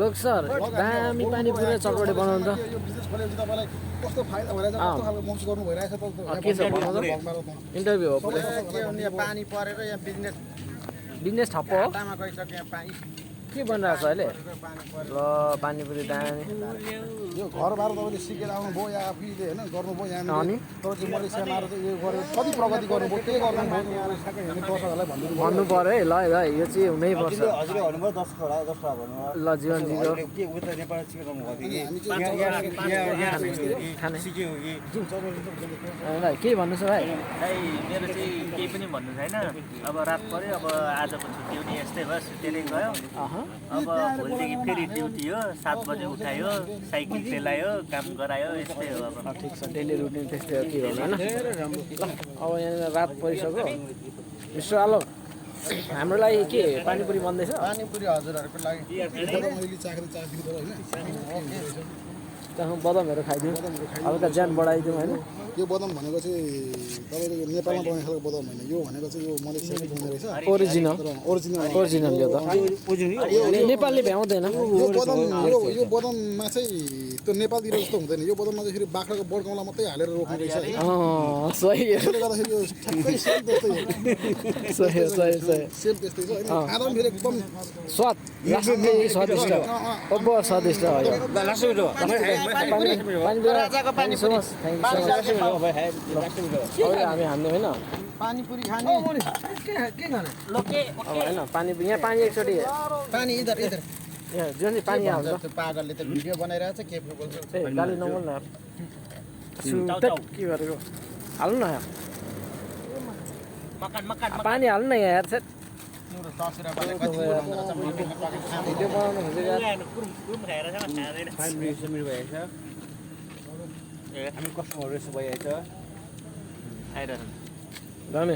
लोक सर दामी पानीपुरी र चटपटे बनाउनु त यो बिजनेस खोलेपछि तपाईँलाई कस्तो फाइदा भइरहेछ कस्तो खालको मोक्स गर्नु भइरहेछ त के छ भन्नु त इन्टरभ्यू हो पुरै के हो नि पानी परेर यहाँ बिजनेस ठप्प हो आटामा गइसक्यो यहाँ पानी के बनिरहेको छ अहिले पानी परेर ल पानीपुरी दामी यो घरबार तपाईँले सिकेर आउनुभयो या आफैले होइन गर्नुभयो यहाँ अनि तपाईँ चाहिँ मलेसियामा आएर चाहिँ यो गरेर कति प्रगति गर्नुभयो के गर्नुभयो यहाँ ठ्याक्कै हेर्ने दर्शकहरूलाई भनिदिनु भन्नु पर्यो है ल यो चाहिँ हुनै पर्छ हजुरले भन्नुभयो 10 वटा भन्नुभयो ल जीवन जीरो के उता नेपाल सिकाउनु भएको थियो हामी कि खाने सिक्यो कि ल के भन्नु छ भाइ भाइ मेरो चाहिँ केही पनि भन्नु छैन अब रात पर्यो अब आजको छुट्टी पनि यस्तै भयो सुतेरै गयो अब भोलिदेखि फेरि ड्युटी हो 7 बजे उठायो साइकल चलायो काम गरायो यस्तै हो अब ठिक छ डेली रुटिन त्यस्तै हो के गर्नु होइन ल अब यहाँनिर रात परिसक्यो मिस्टर आलोक हाम्रो लागि के पानीपुरी बन्दैछ पानीपुरी हजुरहरूको लागि मैले चाख्ने चाखिदिनु पर्यो होइन त्यहाँ बदामहरू खाइदिउँ हल्का ज्यान बढाइदिउँ होइन यो बदाम भनेको चाहिँ तपाईँले यो नेपालमा पाउने खालको बदाम होइन यो भनेको चाहिँ यो मलेसियामै पाउने रहेछ ओरिजिनल ओरिजिनल यो त नेपालले भ्याउँदैन यो बदाम यो बदाममा चाहिँ त्यो नेपालतिर जस्तो हुँदैन यो बदाममा चाहिँ फेरि बाख्राको बडकाउला मात्रै हालेर रोप्ने रहेछ होइन सही हो त्यसले गर्दाखेरि यो ठ्याक्कै सेम त्यस्तै सही हो सही सही सेम त्यस्तै छ होइन खाँदा पनि फेरि एकदम स्वाद लास्टै स्वादिष्ट अब स्वादिष्ट हो यो राजाको पानीपुरी हामी हान्ने होइन पानीपुरी खाने लोके अब होइन पानी यहाँ पानी एकचोटि पानी इधर इधर यहाँ जुन चाहिँ पानी हाल्छ त्यो पागलले त भिडियो बनाइरहेछ के बोल्छ ए गाली नबोल्न यार के गरेको हाल्नु न यहाँ मकान मकान पानी हाल्नु न यहाँ यार सेट तिम्रो ससुराबाले कति भिडियो बनाउनु हुन्छ यार कुरुम खाएर चाहिँ खाँदैन 5 मिनेट मेरो भएछ हामी कस्टमरहरू यसो भइरहेछ आइरहेछ दामी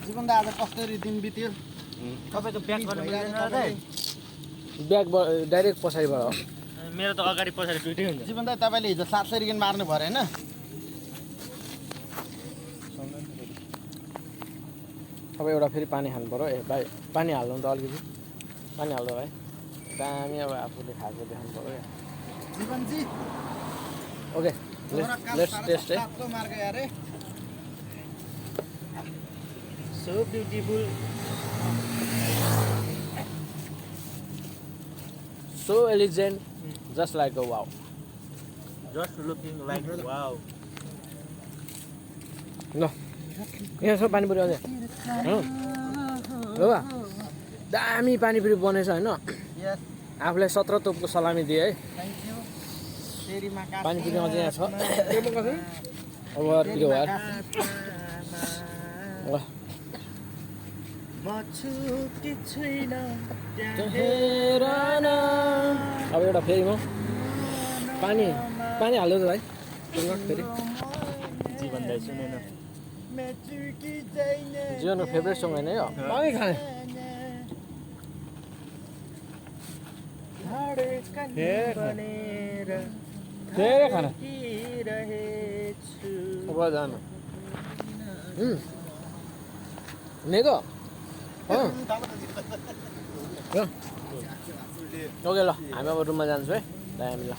जीवन दा आज कसरी दिन बित्यो तपाईँको ब्याक गर्नु मिल्दैन दाइ ब्याग डाइरेक्ट पछाडिबाट हो मेरो त अगाडि पछाडि दुइटै हुन्छ जीवन दा तपाईँले हिजो 700 रुपियाँ मार्नु भयो होइन अब एउटा फेरि पानी खानु पऱ्यो ए भाइ पानी हाल्नु त अलिकति पानी हाल्नु भाइ दामी अब आफूले खाएको देखाउनु पऱ्यो क्या जीवन जी ओके लेट्स टेस्ट है सातो मार्ग यारे so beautiful so elegant just like a wow just looking like wow ल यहाँ छ पानीपुरी अझै हो बा दामी पानीपुरी बनेछ होइन यस आफूलाई 17 तोपको सलामी दिए है थ्यांक यू तेरीमा का पानीपुरी अझै यहाँ छ अब अर्को यार ल अब एउटा फेरि म पानी हाल्नु त भाइ फेरि जीवन दाइ सुनेन जीवनको फेभरेट सङ होइन यो पानी खाने धेरै खाना अब जानु नेको ओके ल हामी अब रुममा जान्छौँ है ल हामी ल